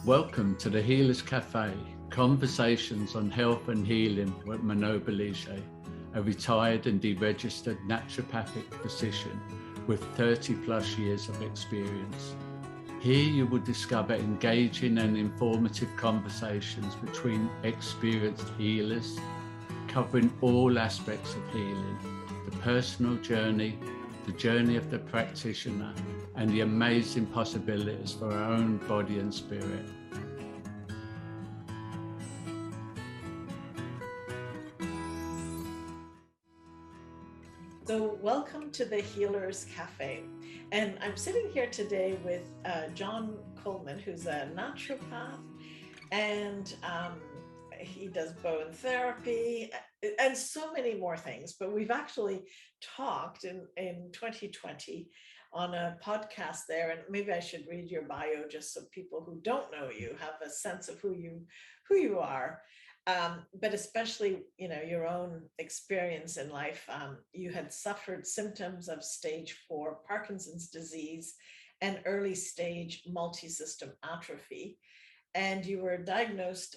Welcome to the Healers Café, conversations on health and healing with Manon Bolliger, a retired and deregistered naturopathic physician with 30 plus years of experience. Here you will discover engaging and informative conversations between experienced healers, covering all aspects of healing, the personal journey, the journey of the practitioner, and the amazing possibilities for our own body and spirit. So welcome to the Healers Café. And I'm sitting here today with John Coleman, who's a naturopath, and he does Bowen Therapy and so many more things. But we've actually talked in 2020 on a podcast there, and maybe I should read your bio just so people who don't know you have a sense of who you are. But especially, your own experience in life. You had suffered symptoms of stage 4 Parkinson's disease and early stage multi-system atrophy. And you were diagnosed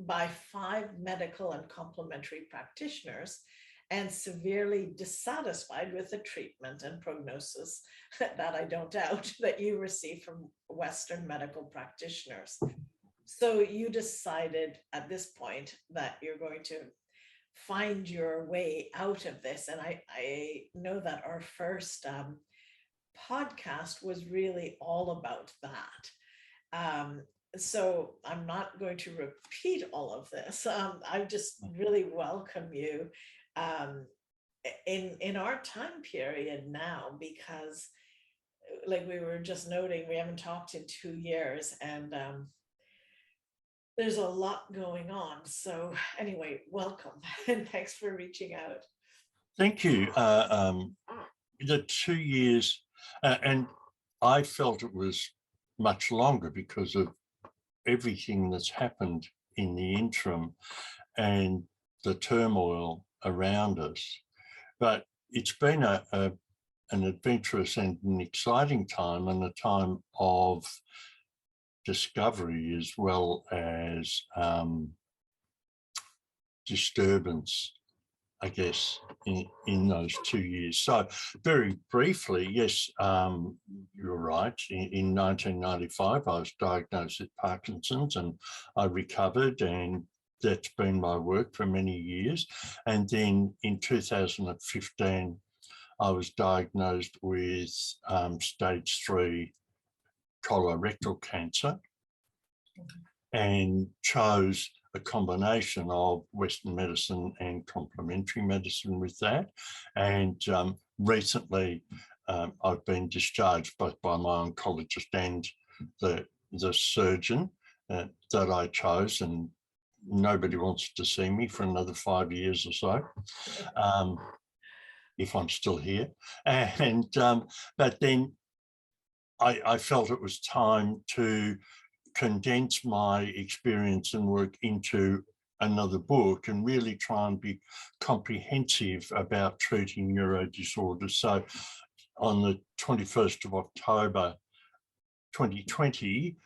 by 5 medical and complementary practitioners and severely dissatisfied with the treatment and prognosis that I don't doubt that you received from Western medical practitioners. So you decided at this point that you're going to find your way out of this. And I know that our first podcast was really all about that. So I'm not going to repeat all of this. I just really welcome you in our time period now, because like we were just noting, we haven't talked in 2 years, and there's a lot going on. So anyway, welcome and thanks for reaching out. Thank you. The 2 years, and I felt it was much longer because of everything that's happened in the interim and the turmoil around us. But it's been an adventurous and an exciting time, and a time of discovery as well as disturbance, I guess, in those 2 years. So very briefly, yes, you're right. In 1995, I was diagnosed with Parkinson's and I recovered, and that's been my work for many years. And then in 2015, I was diagnosed with stage 3 colorectal cancer, and chose a combination of Western medicine and complementary medicine with that. And recently I've been discharged both by my oncologist and the surgeon that I chose, and nobody wants to see me for another 5 years or so, if I'm still here. And but then I felt it was time to condense my experience and work into another book and really try and be comprehensive about treating neuro disorders. So on the 21st of October 2020,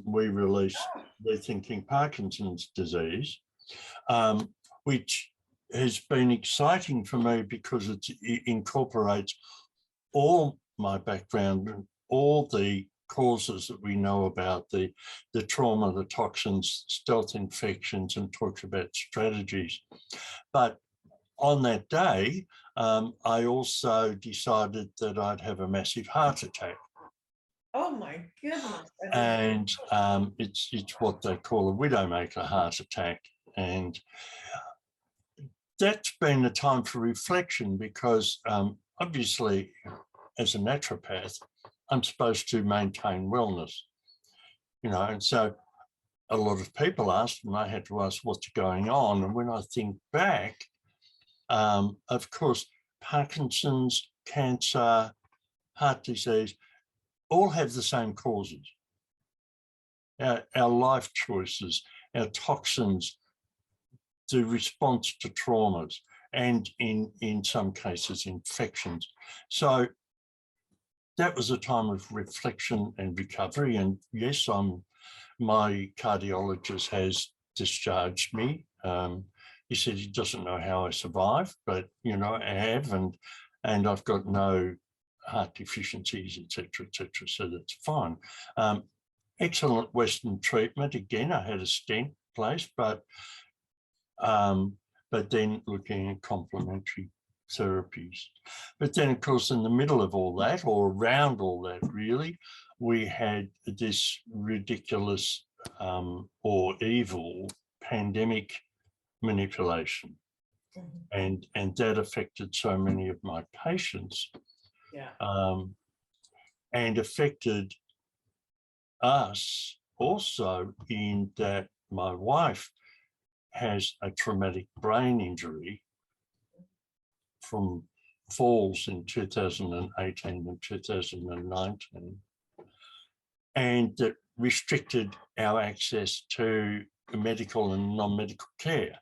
we released Rethinking Parkinson's Disease, which has been exciting for me because it incorporates all my background and all the causes that we know about, the trauma, the toxins, stealth infections, and talks about strategies. But on that day, I also decided that I'd have a massive heart attack. Oh my goodness. And it's what they call a widowmaker heart attack. And that's been a time for reflection, because obviously as a naturopath, I'm supposed to maintain wellness, and so a lot of people asked, and I had to ask what's going on. And when I think back, of course, Parkinson's, cancer, heart disease, all have the same causes. Our life choices, our toxins, the response to traumas, and in some cases, infections. So that was a time of reflection and recovery. And yes, my cardiologist has discharged me. He said he doesn't know how I survived, but I have, and I've got no heart deficiencies, etc., etc. So that's fine. Excellent Western treatment. Again, I had a stent placed, but then looking at complementary therapies. But then, of course, in the middle of all that, or around all that, really, we had this ridiculous or evil pandemic manipulation. And that affected so many of my patients. Yeah. And affected us also in that my wife has a traumatic brain injury from falls in 2018 and 2019, and that restricted our access to medical and non-medical care.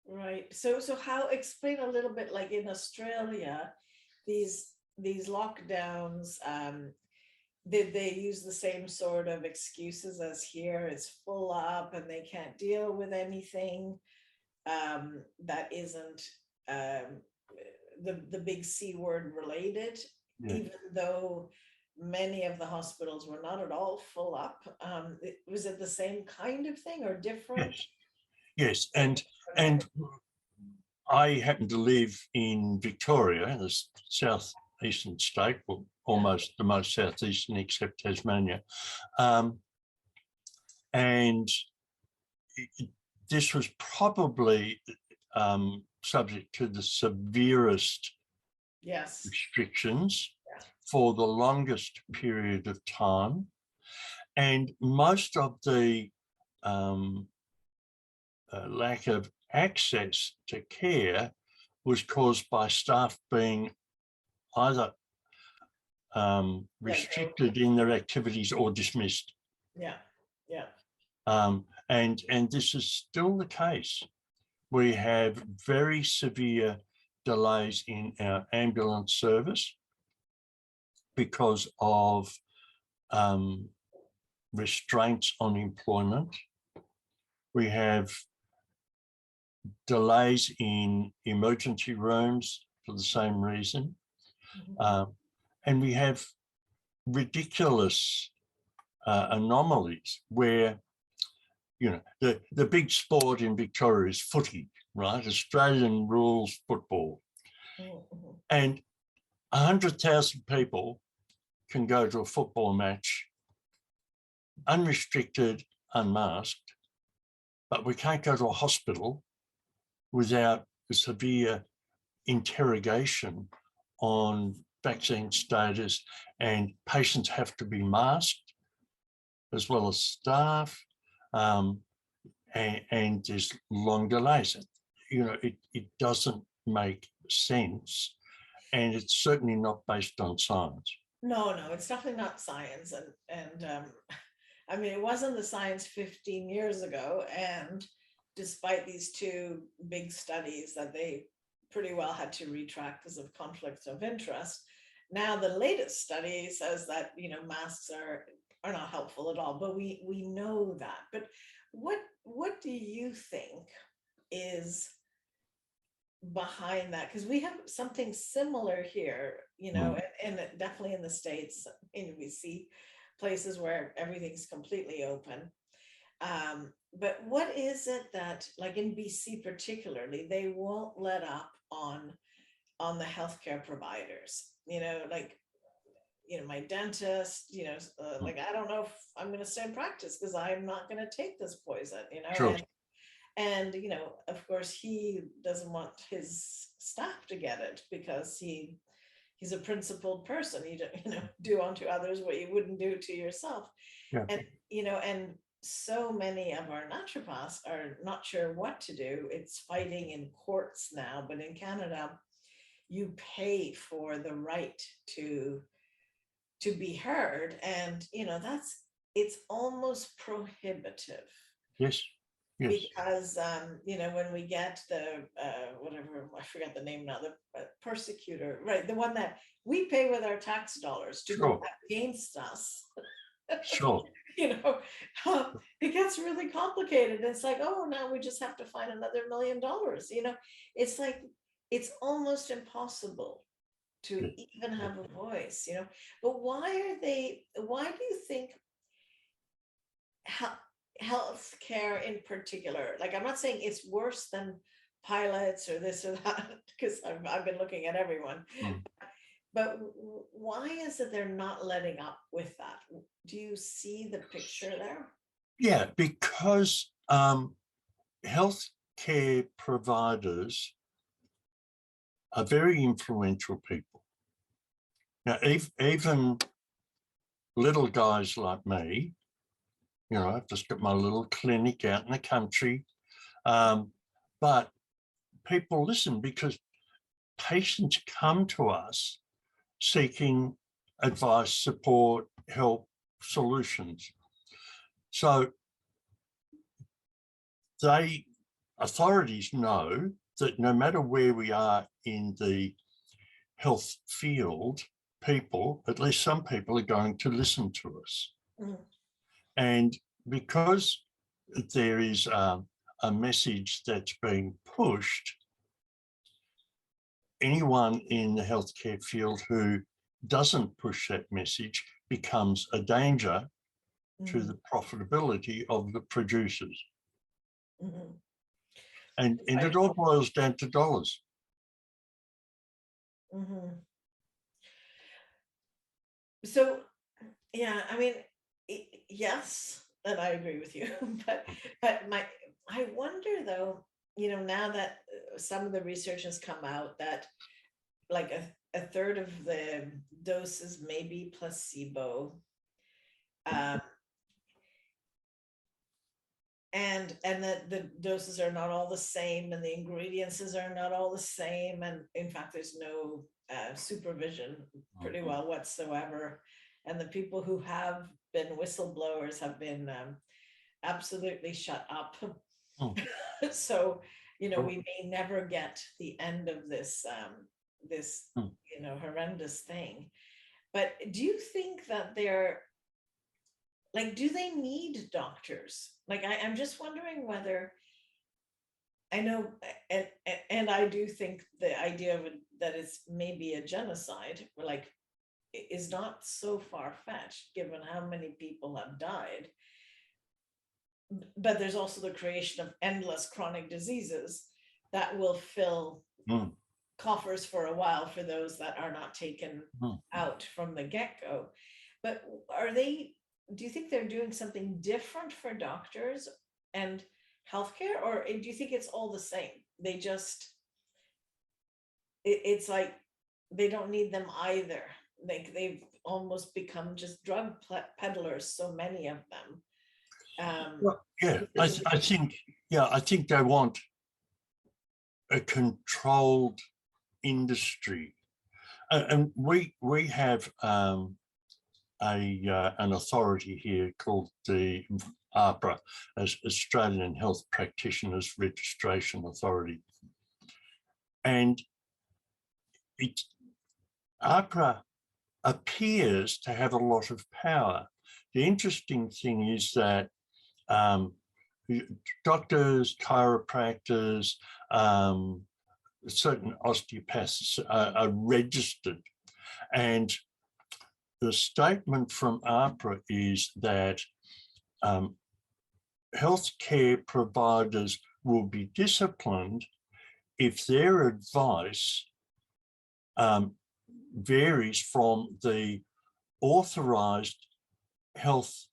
Right. So how, explain a little bit, like in Australia, these lockdowns, did they use the same sort of excuses as here? It's full up and they can't deal with anything that isn't the big C word related, even though many of the hospitals were not at all full up. Was it the same kind of thing or different? Yes. And I happen to live in Victoria, the southeastern state, well, almost the most southeastern except Tasmania. And this was probably subject to the severest restrictions for the longest period of time. And most of the lack of access to care was caused by staff being either restricted in their activities or dismissed. And this is still the case. We have very severe delays in our ambulance service because of restraints on employment. We have delays in emergency rooms for the same reason. And we have ridiculous anomalies where, the big sport in Victoria is footy, right? Australian rules football. And 100,000 people can go to a football match unrestricted, unmasked, but we can't go to a hospital without a severe interrogation on vaccine status, and patients have to be masked as well as staff, and there's long delays. It doesn't make sense, and it's certainly not based on science. No, it's definitely not science, and I mean, it wasn't the science 15 years ago, and despite these two big studies that they pretty well had to retract because of conflicts of interest, now the latest study says that masks are not helpful at all, but we know that. But what do you think is behind that? Because we have something similar here, and definitely in the States, we see places where everything's completely open. But what is it that, like in BC particularly, they won't let up on the healthcare providers? My dentist, like, I don't know if I'm going to stay in practice because I'm not going to take this poison, Sure. And of course, he doesn't want his staff to get it because he's a principled person. You do unto others what you wouldn't do to yourself. And and so many of our naturopaths are not sure what to do. It's fighting in courts now, but in Canada, you pay for the right to be heard, and it's almost prohibitive. Yes. Yes. Because when we get the whatever, I forget the name now, the persecutor, right, the one that we pay with our tax dollars to go against us. Sure. It gets really complicated. It's like, oh, now we just have to find another $1 million. It's like, it's almost impossible to even have a voice, but why do you think healthcare in particular, like, I'm not saying it's worse than pilots or this or that, because I've been looking at everyone, but why is it they're not letting up with that? Do you see the picture there? Yeah, because healthcare providers are very influential people. Now, even little guys like me, I've just got my little clinic out in the country, but people listen because patients come to us seeking advice, support, help, solutions. So authorities know that no matter where we are in the health field, at least some people, are going to listen to us. And because there is a message that's being pushed, anyone in the healthcare field who doesn't push that message becomes a danger to the profitability of the producers. And it all boils down to dollars. So, yeah, I mean, yes, and I agree with you, but I wonder though, now that some of the research has come out that like a third of the doses may be placebo, and that the doses are not all the same, and the ingredients are not all the same, and in fact there's no supervision pretty well whatsoever, and the people who have been whistleblowers have been absolutely shut up. So we may never get the end of this horrendous thing. But do you think that they're like, do they need doctors? Like, I'm just wondering whether, I know, and I do think the idea of it, that it's maybe a genocide, like, is not so far-fetched given how many people have died. But there's also the creation of endless chronic diseases that will fill coffers for a while for those that are not taken out from the get-go. But do you think they're doing something different for doctors and healthcare, or do you think it's all the same? They just, it's like they don't need them either. Like, they've almost become just drug peddlers, so many of them. Well, yeah, I think they want a controlled industry, and we have an authority here called the AHPRA, as Australian Health Practitioners Registration Authority, and AHPRA appears to have a lot of power. The interesting thing is that doctors, chiropractors, certain osteopaths are registered, and the statement from AHPRA is that healthcare providers will be disciplined if their advice varies from the authorized health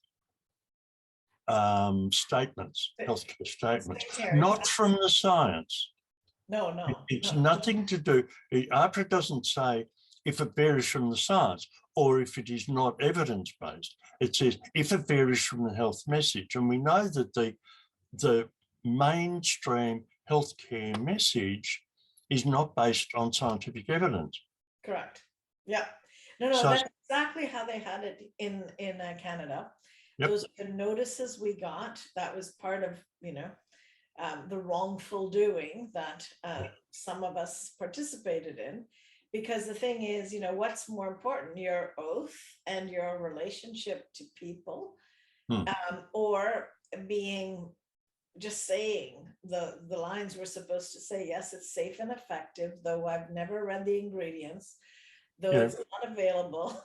statements, healthcare statements, not from the science. No. It's nothing to do. AHPRA doesn't say if it varies from the science or if it is not evidence-based. It says if it varies from the health message. And we know that the mainstream healthcare message is not based on scientific evidence. Correct. Yeah. No, so, that's exactly how they had it in Canada. Yep. Those are the notices we got. That was part of, the wrongful doing that some of us participated in. Because the thing is, you know, what's more important, your oath and your relationship to people, or being just saying the lines we're supposed to say. Yes, it's safe and effective, though I've never read the ingredients, though it's not available,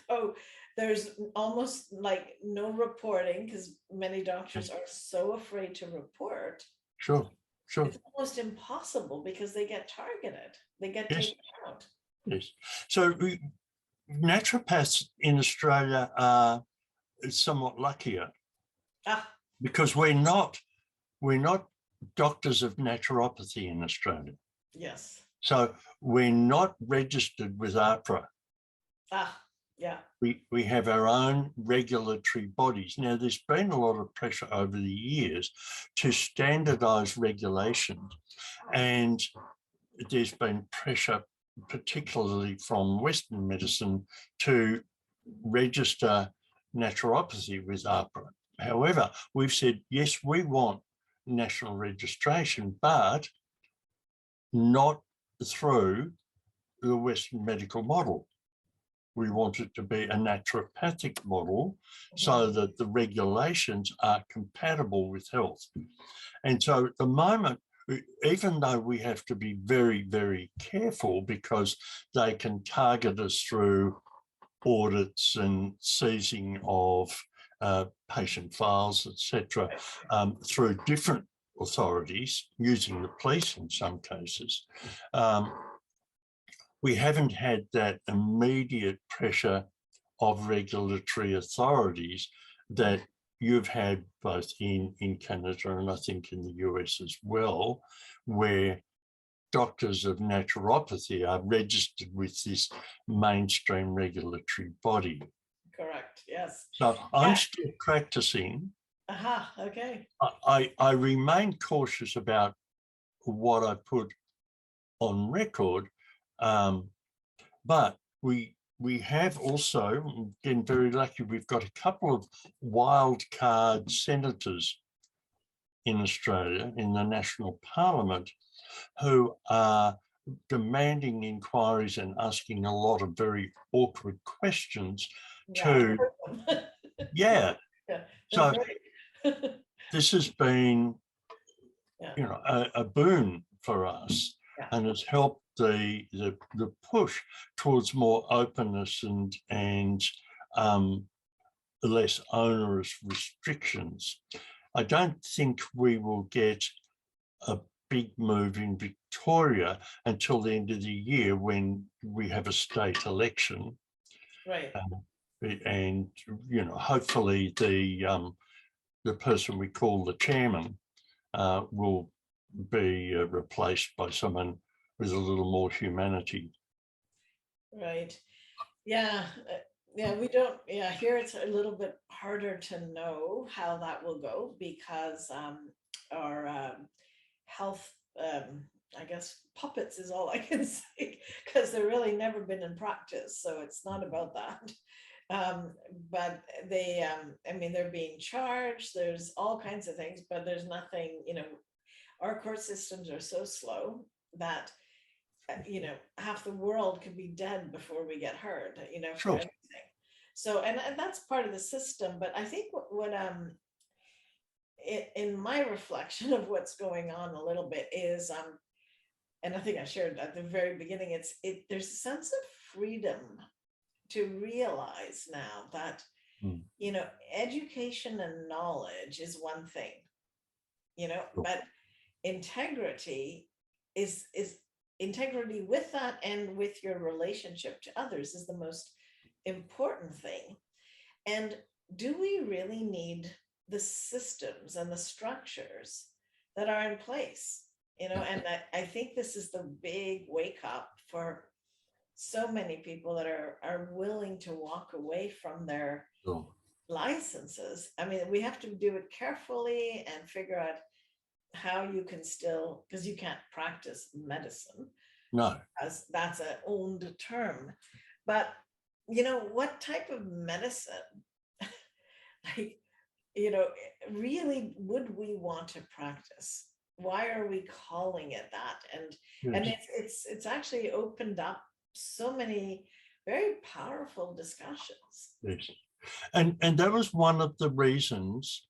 though there's almost like no reporting because many doctors are so afraid to report. Sure. It's almost impossible because they get targeted. They get taken out. Yes. So naturopaths in Australia are somewhat luckier because we're not doctors of naturopathy in Australia. Yes. So we're not registered with APRA. Yeah. We have our own regulatory bodies. Now, there's been a lot of pressure over the years to standardize regulations, and there's been pressure, particularly from Western medicine, to register naturopathy with APRA. However, we've said, yes, we want national registration, but not through the Western medical model. We want it to be a naturopathic model so that the regulations are compatible with health. And so at the moment, even though we have to be very, very careful because they can target us through audits and seizing of patient files, etc., through different authorities, using the police in some cases, we haven't had that immediate pressure of regulatory authorities that you've had both in Canada and I think in the US as well, where doctors of naturopathy are registered with this mainstream regulatory body. Correct, yes. So I'm still practicing. Okay. I remain cautious about what I put on record, but we have also been very lucky. We've got a couple of wild card senators in Australia in the National Parliament who are demanding inquiries and asking a lot of very awkward questions to, So this has been, you know, a boon for us, and has helped the push towards more openness and less onerous restrictions. I don't think we will get a big move in Victoria until the end of the year when we have a state election. Right. And you know, hopefully the person we call the chairman will be replaced by someone with a little more humanity. Right. Yeah. We don't, here it's a little bit harder to know how that will go because our health, I guess, puppets is all I can say, because they're really never been in practice. So it's not about that. But they, I mean, they're being charged. There's all kinds of things, but there's nothing, you know, our court systems are so slow that, you know, half the world could be dead before we get heard, you know, for everything. So, and that's part of the system. But I think what in my reflection of what's going on a little bit is, and I think I shared at the very beginning, there's a sense of freedom to realize now that, you know, education and knowledge is one thing, you know, but integrity is integrity with that, and with your relationship to others is the most important thing. And do we really need the systems and the structures that are in place? You know, and I think this is the big wake up for so many people that are willing to walk away from their licenses. I mean, we have to do it carefully and figure out how you can still, because you can't practice medicine. No. As that's an owned term. But, you know, what type of medicine? Like, you know, really, would we want to practice? Why are we calling it that? And it's actually opened up so many very powerful discussions. Yes. And that was one of the reasons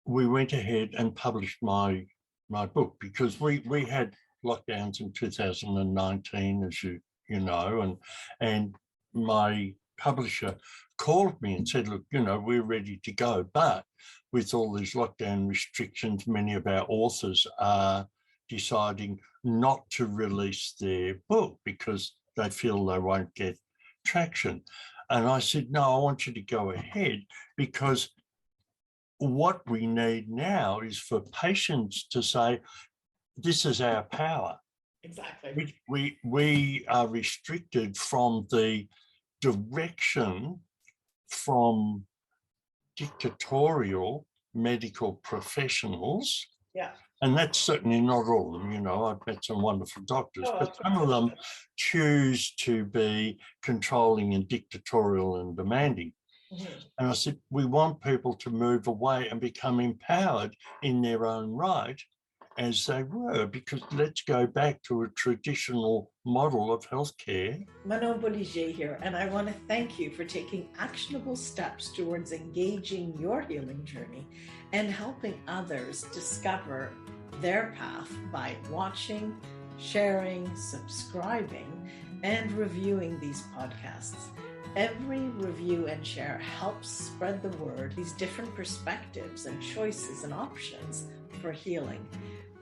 we went ahead and published my book, because we had lockdowns in 2019, as you know, and my publisher called me and said, look, you know, we're ready to go, but with all these lockdown restrictions, many of our authors are deciding not to release their book because they feel they won't get traction. And I said, no, I want you to go ahead, because what we need now is for patients to say, this is our power. Exactly. We are restricted from the direction from dictatorial medical professionals. Yeah. And that's certainly not all of them. You know, I've met some wonderful doctors, but some of absolutely. them choose to be controlling and dictatorial and demanding. Mhm. And I said, we want people to move away and become empowered in their own right, as they were, because let's go back to a traditional model of healthcare. Manon Bolliger here, and I want to thank you for taking actionable steps towards engaging your healing journey and helping others discover their path by watching, sharing, subscribing, and reviewing these podcasts. Every review and share helps spread the word, these different perspectives and choices and options for healing.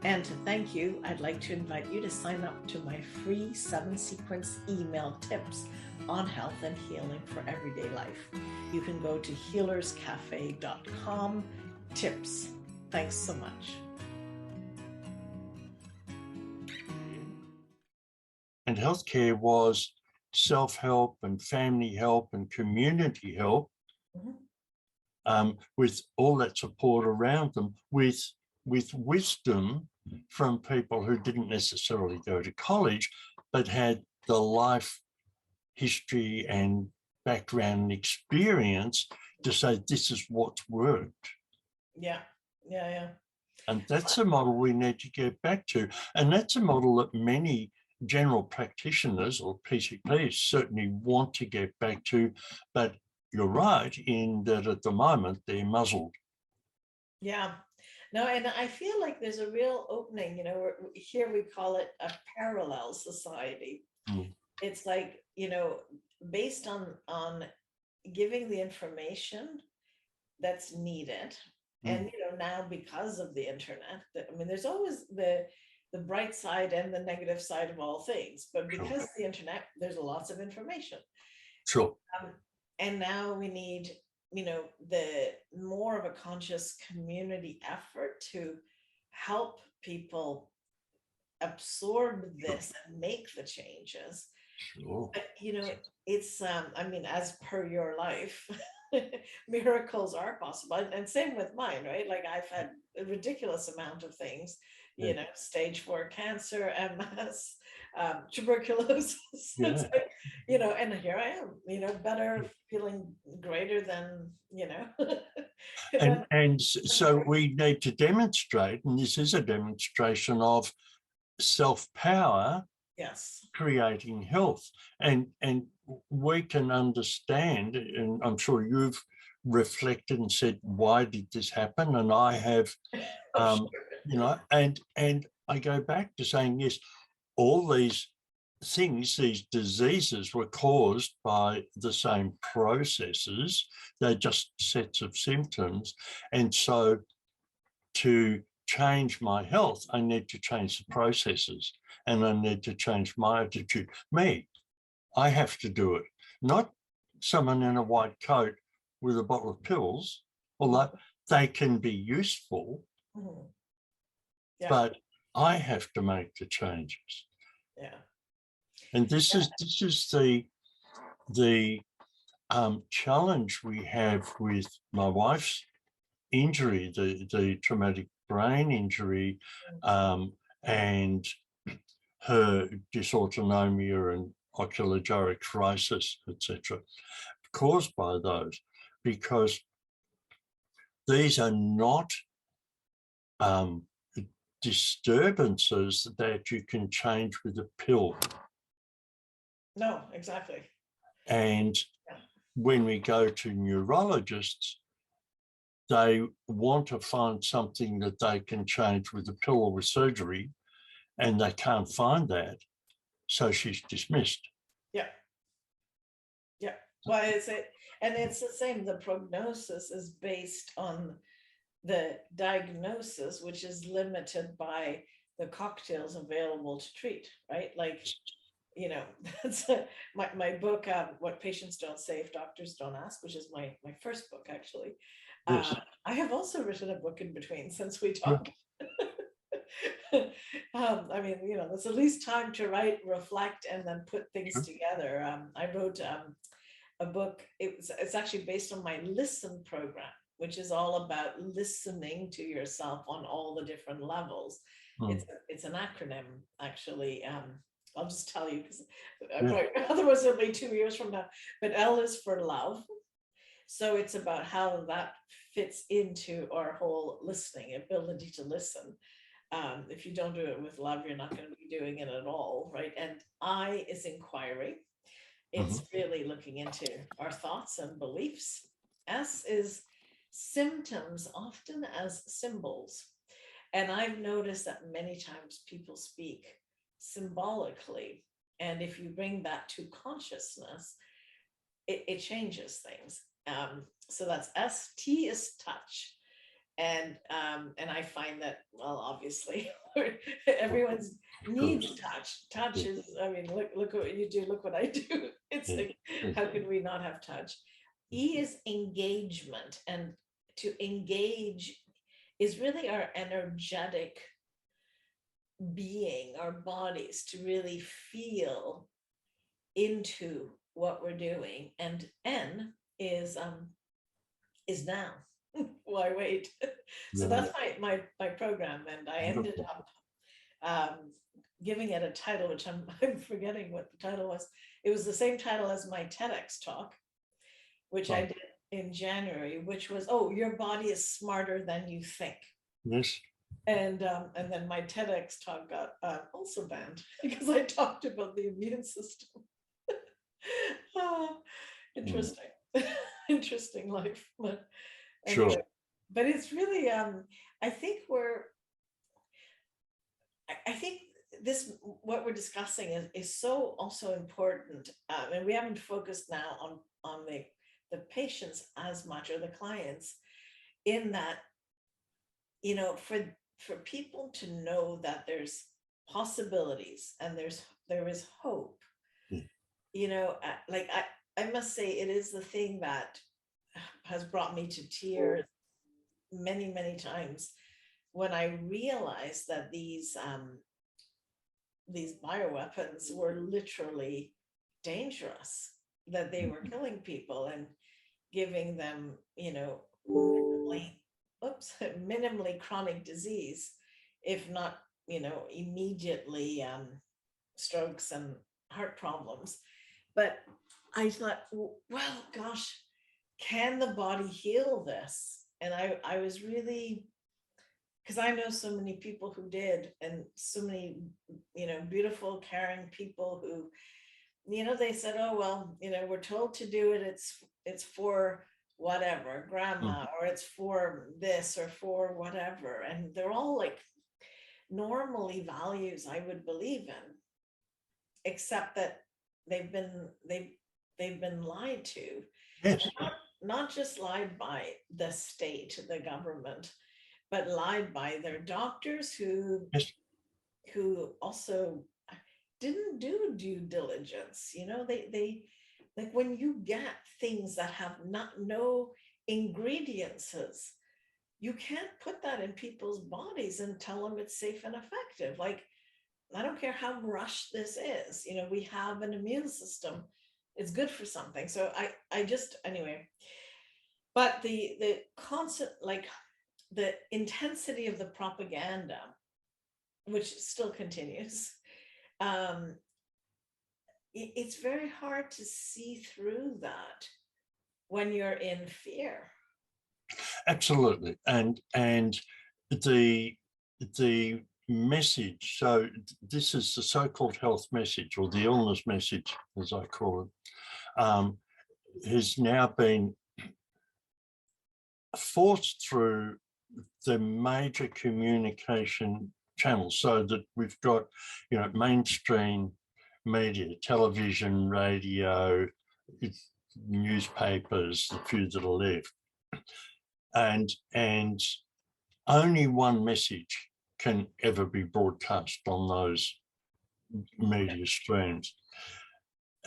And to thank you, I'd like to invite you to sign up to my free 7-sequence email tips on health and healing for everyday life. You can go to healerscafe.com tips. Thanks so much. And healthcare was self-help and family help and community help, with all that support around them, with wisdom from people who didn't necessarily go to college, but had the life history and background and experience to say, this is what's worked. Yeah. And that's a model we need to get back to. And that's a model that many general practitioners or PCPs certainly want to get back to, but you're right in that at the moment they're muzzled. Yeah. No, and I feel like there's a real opening, you know, here we call it a parallel society. It's like, you know, based on giving the information that's needed. And, you know, now because of the internet, I mean, there's always the bright side and the negative side of all things, but because of the internet, there's lots of information. Sure. And now we need, you know, the more of a conscious community effort to help people absorb this and make the changes. Sure. But, you know, it's, I mean, as per your life, miracles are possible. And same with mine, right? Like I've had a ridiculous amount of things, you know, stage 4 cancer, MS, tuberculosis, like, you know, and here I am, you know, better, feeling greater than, you know. and so we need to demonstrate, and this is a demonstration of self-power, creating health, and we can understand, and I'm sure you've reflected and said, why did this happen? And I have, you know, and I go back to saying, yes, all these things, these diseases were caused by the same processes. They're just sets of symptoms. And so to change my health, I need to change the processes, and I need to change my attitude. I have to do it, not someone in a white coat with a bottle of pills, although they can be useful, but I have to make the changes. And this is the challenge we have with my wife's injury, the traumatic brain injury, and her dysautonomia and ocular gyrocrasis, etc., caused by those, because these are not disturbances that you can change with a pill. No, exactly. And when we go to neurologists, they want to find something that they can change with a pill or with surgery, and they can't find that. So she's dismissed. Yeah. Yeah. Why is it? And it's the same. The prognosis is based on the diagnosis, which is limited by the cocktails available to treat, right? Like, you know, that's my book, What Patients Don't Say If Doctors Don't Ask, which is my first book, actually. Yes. I have also written a book in between since we talked. I mean, you know, there's at least time to write, reflect, and then put things together. I wrote a book. It's actually based on my Listen program, which is all about listening to yourself on all the different levels. It's an acronym, actually. I'll just tell you because otherwise it'll be 2 years from now. But L is for love. So it's about how that fits into our whole listening, ability to listen. If you don't do it with love, you're not going to be doing it at all, right? And I is inquiry. It's really looking into our thoughts and beliefs. S is symptoms, often as symbols. And I've noticed that many times people speak symbolically. And if you bring that to consciousness, it changes things. So that's S. T is touch. And I find that, well, obviously everyone's needs touch. Touch is, I mean, look what you do, look what I do. It's like, how could we not have touch? E is engagement, and to engage is really our energetic being, our bodies, to really feel into what we're doing. And N is now. Why wait? So that's my program, and I ended up giving it a title, which I'm forgetting what the title was. It was the same title as my TEDx talk, which I did in January, which was, oh, your body is smarter than you think. Yes. And then my TEDx talk got also banned because I talked about the immune system. Interesting. Interesting life. But anyway, sure. But it's really, I think this, what we're discussing is so also important. And we haven't focused now on the patients as much, or the clients, in that, you know, for people to know that there's possibilities and there is hope. You know, like I must say, it is the thing that has brought me to tears many, many times when I realized that these bioweapons were literally dangerous, that they were killing people and giving them, you know, minimally chronic disease, if not, you know, immediately strokes and heart problems. But I thought, well, gosh, can the body heal this? And I was really, because I know so many people who did, and so many, you know, beautiful, caring people who, you know, they said, oh, well, you know, we're told to do it. It's for whatever, grandma, or it's for this or for whatever. And they're all like normally values I would believe in, except that they've been lied to. Yes. Not just lied by the state, the government, but lied by their doctors who also didn't do due diligence. You know, they like, when you get things that have no ingredients, you can't put that in people's bodies and tell them it's safe and effective. Like, I don't care how rushed this is, you know, we have an immune system. It's good for something. So I just, anyway, but the constant, like, the intensity of the propaganda, which still continues, it's very hard to see through that when you're in fear. Absolutely. And the message, so this is the so-called health message, or the illness message, as I call it, has now been forced through the major communication channels, so that we've got, you know, mainstream media, television, radio, newspapers, the few that are left, and only one message can ever be broadcast on those media streams.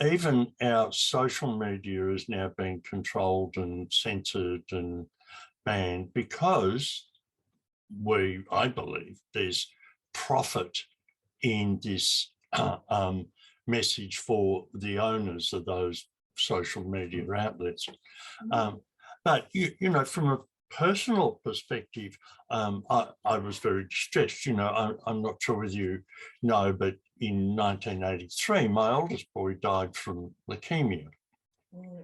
Even our social media is now being controlled and censored and banned, because I believe there's profit in this message for the owners of those social media outlets. But you know, from a personal perspective, I was very distressed. You know, I'm not sure whether you know, but in 1983, my oldest boy died from leukemia.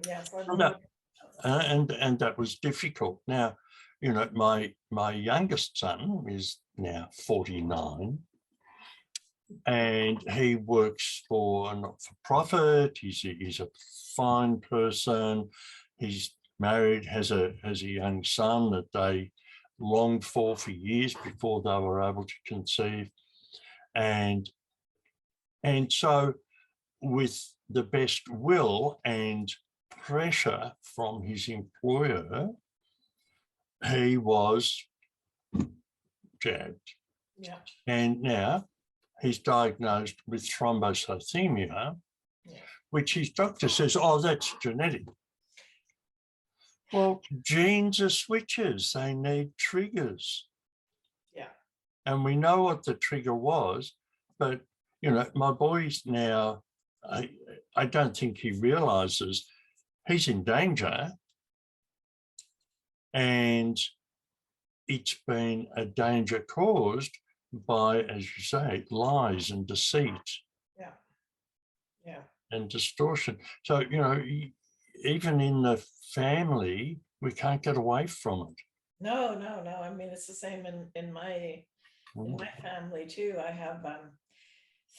Yes, and that was difficult. Now, you know, my youngest son is now 49, and he works for a not-for-profit. He's a fine person. He's married, has a young son that they longed for years before they were able to conceive. And so, with the best will and pressure from his employer, he was jabbed. Yeah. And now he's diagnosed with thrombocythemia, which his doctor says, oh, that's genetic. Well, genes are switches. They need triggers. Yeah. And we know what the trigger was, but, you know, my boy's now, I don't think he realizes he's in danger. And it's been a danger caused by, as you say, lies and deceit. Yeah. Yeah. And distortion. So, you know, even in the family, we can't get away from it. No. I mean, it's the same in my family too. I have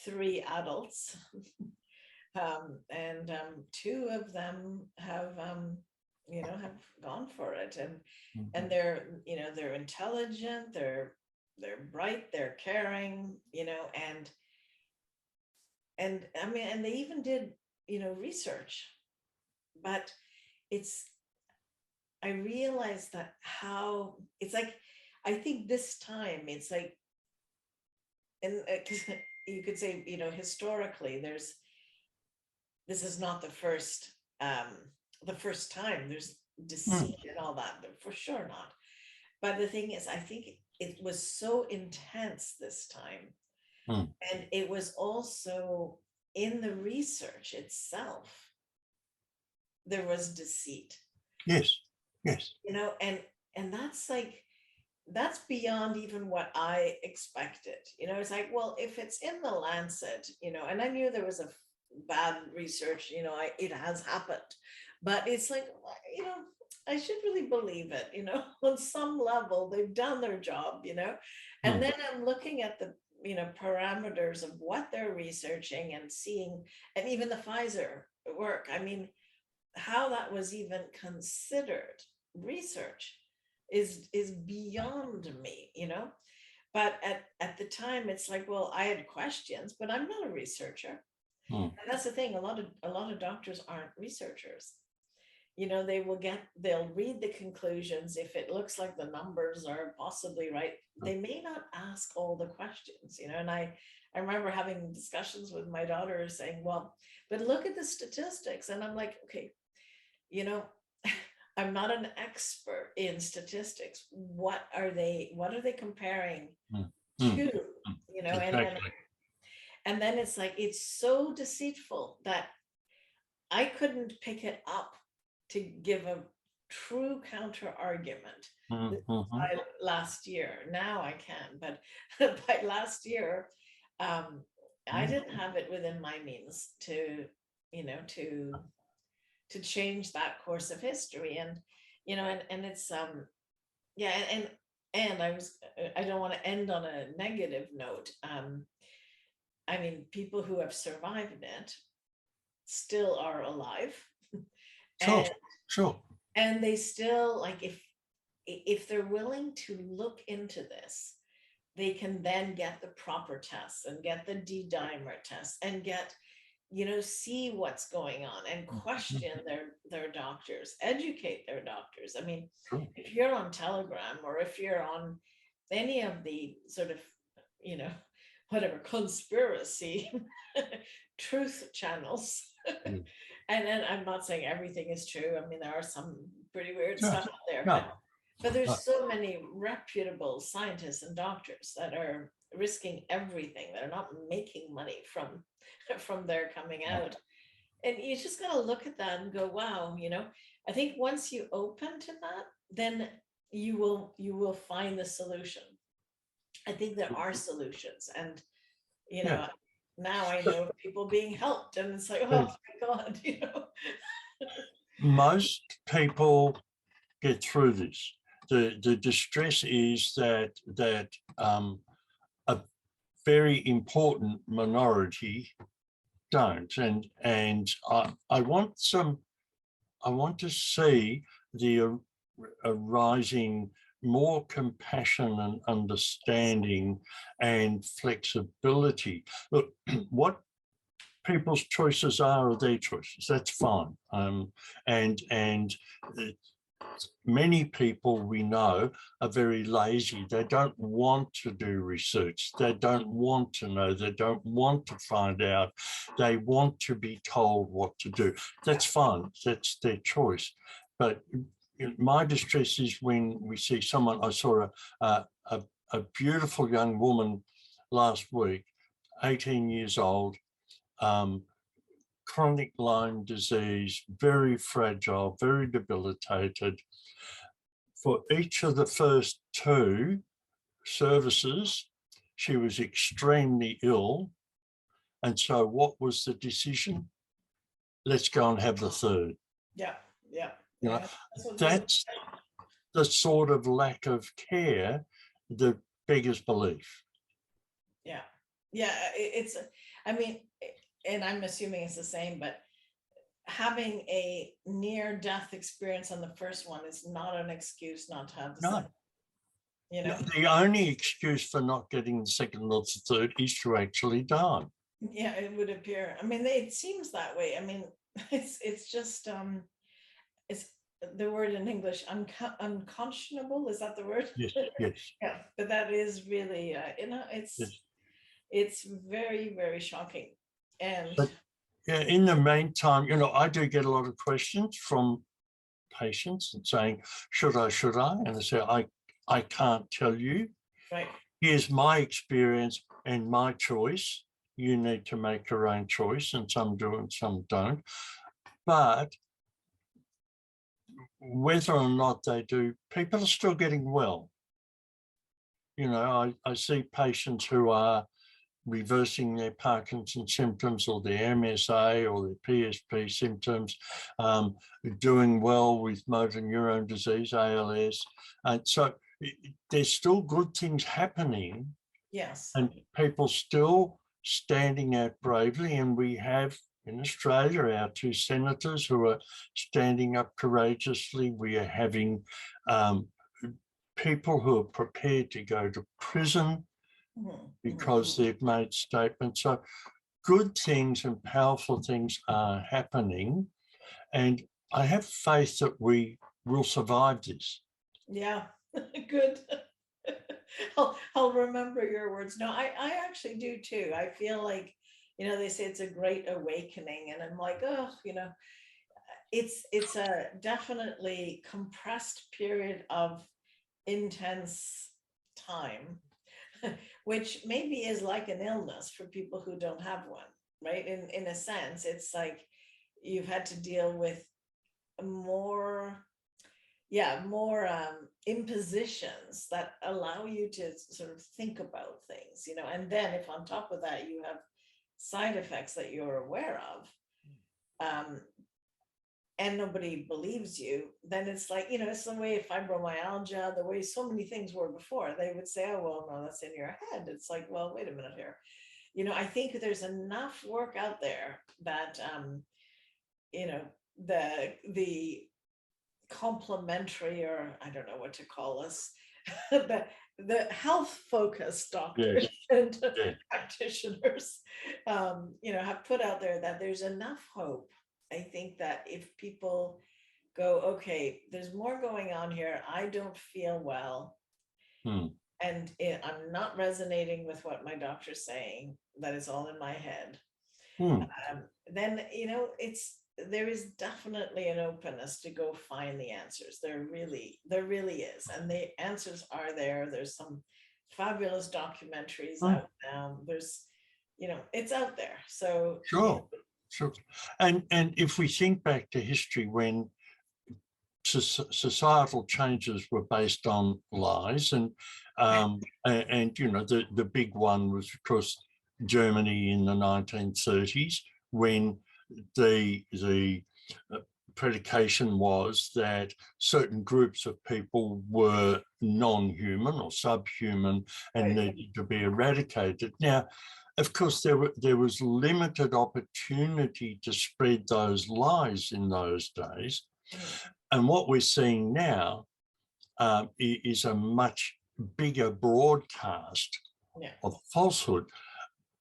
3 adults, and 2 of them have have gone for it, and they're, you know, they're intelligent, they're bright, they're caring, you know, and I mean, and they even did, you know, research, but I realized that how it's like, I think this time it's like, and you could say, you know, historically, this is not the first time there's deceit and all that, for sure not. But the thing is, I think it was so intense this time. And it was also in the research itself, there was deceit. Yes. You know, and that's like, that's beyond even what I expected. You know, it's like, well, if it's in the Lancet, you know, and I knew there was a bad research, you know, it has happened, but it's like, you know, I should really believe it, you know, on some level, they've done their job, you know. And then I'm looking at the, you know, parameters of what they're researching and seeing, and even the Pfizer work. I mean, how that was even considered research is beyond me, you know. But at the time, it's like, well, I had questions, but I'm not a researcher. And that's the thing, a lot of doctors aren't researchers. You know, they'll read the conclusions. If it looks like the numbers are possibly right, they may not ask all the questions, you know. And I remember having discussions with my daughter saying, well, but look at the statistics. And I'm like, okay, you know, I'm not an expert in statistics. What are they comparing to, you know? Exactly. And then it's like, it's so deceitful that I couldn't pick it up to give a true counter argument by last year. Now I can, but by last year, I didn't have it within my means to, you know, to change that course of history. And, you know, and it's, Yeah, and I don't want to end on a negative note. I mean, people who have survived it still are alive, Sure, and sure. they still, like, if they're willing to look into this, they can then get the proper tests and get the D-dimer test and get, see what's going on and question their doctors, educate their doctors. I mean, Sure. if you're on Telegram or if you're on any of the sort of, whatever conspiracy truth channels, Mm. and then I'm not saying everything is true. I mean, there are some pretty weird No, stuff out there, no, but there's no. so many reputable scientists and doctors that are risking everything. They're not making money from their coming out. And you just got to look at that and go, wow, I think once you open to that, then you will find the solution. I think there are solutions, and Yeah. now I know of people being helped, and it's like, oh my God, Most people get through this. The distress is that a very important minority don't, and I want to see the arising more compassion and understanding and flexibility. Look, what people's choices are their choices. That's fine. And many people we know are very lazy. They don't want to do research. They don't want to know. They don't want to find out. They want to be told what to do. That's fine. That's their choice. But my distress is when we see someone. I saw a beautiful young woman last week, 18 years old, chronic Lyme disease, very fragile, very debilitated. For each of the first 2 services, she was extremely ill. And so what was the decision? Let's go and have the third. Yeah. That's the sort of lack of care that beggars belief. Yeah. It's, I mean, and I'm assuming it's the same, but having a near-death experience on the first one is not an excuse not to have the second. The only excuse for not getting the second or the third is to actually die. Yeah, it would appear. I mean, it seems that way. I mean, it's just it's the word in English, unconscionable. Is that the word? Yes. Yeah, but that is really it's very, very shocking. And but, yeah, in the meantime, I do get a lot of questions from patients and saying, should I? And I say, I can't tell you. Right. Here's my experience and my choice. You need to make your own choice, and some do and some don't. But whether or not they do, people are still getting well. I see patients who are reversing their Parkinson's symptoms or their MSA or their PSP symptoms, doing well with motor neurone disease, ALS. And so there's still good things happening. Yes. And people still standing out bravely. And we have in Australia our 2 senators who are standing up courageously. We are having people who are prepared to go to prison because they've made statements. So good things and powerful things are happening. And I have faith that we will survive this. Yeah, good. I'll remember your words. No, I actually do too. I feel like, they say it's a great awakening, and I'm like, oh, it's a definitely compressed period of intense time, which maybe is like an illness for people who don't have one, right? In a sense, it's like you've had to deal with more impositions that allow you to sort of think about things, and then if on top of that you have side effects that you're aware of, and nobody believes you, then it's like, it's the way fibromyalgia, the way so many things were before. They would say, oh, well, no, that's in your head. It's like, well, wait a minute here. I think there's enough work out there that, the complementary, or I don't know what to call us, the health focused doctors and practitioners, have put out there that there's enough hope. I think that if people go, okay, there's more going on here. I don't feel well. And I'm not resonating with what my doctor's saying, that is all in my head. Then, there is definitely an openness to go find the answers. There really is. And the answers are there. There's some fabulous documentaries out now. There's, it's out there. So sure. And if we think back to history, when societal changes were based on lies, and the big one was, of course, Germany in the 1930s, when the predication was that certain groups of people were non-human or subhuman and needed to be eradicated. Now, of course, there was limited opportunity to spread those lies in those days. And what we're seeing now is a much bigger broadcast of falsehood.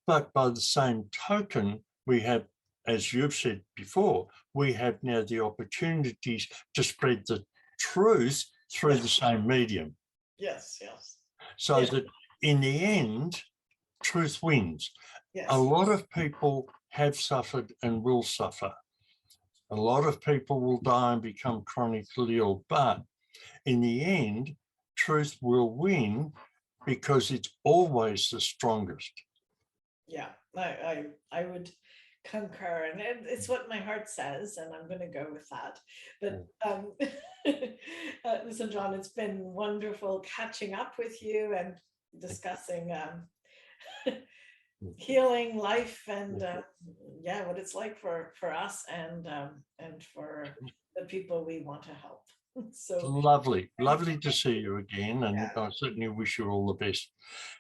But by the same token, we have, as you've said before, we have now the opportunities to spread the truth through the same medium. Yes. So that in the end, truth wins. A lot of people have suffered and will suffer. A lot of people will die and become chronically ill, but in the end, truth will win because it's always the strongest. Yeah, I would concur, and it's what my heart says, and I'm going to go with that. But listen, John, it's been wonderful catching up with you and discussing healing, life, and what it's like for us and for the people we want to help. So lovely to see you again, and I certainly wish you all the best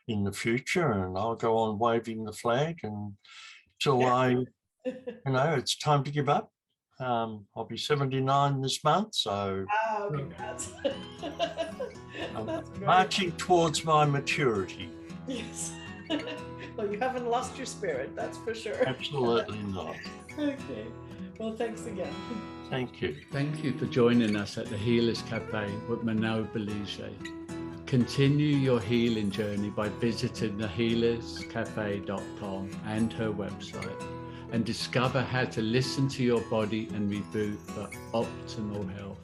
in the future, and I'll go on waving the flag until it's time to give up. I'll be 79 this month, so congrats. I'm marching towards my maturity. Yes. Well, you haven't lost your spirit, that's for sure. Absolutely not. Okay. Well, thanks again. Thank you. Thank you for joining us at the Healers Café with Manon Bolliger. Continue your healing journey by visiting thehealerscafe.com and her website, and discover how to listen to your body and reboot for optimal health.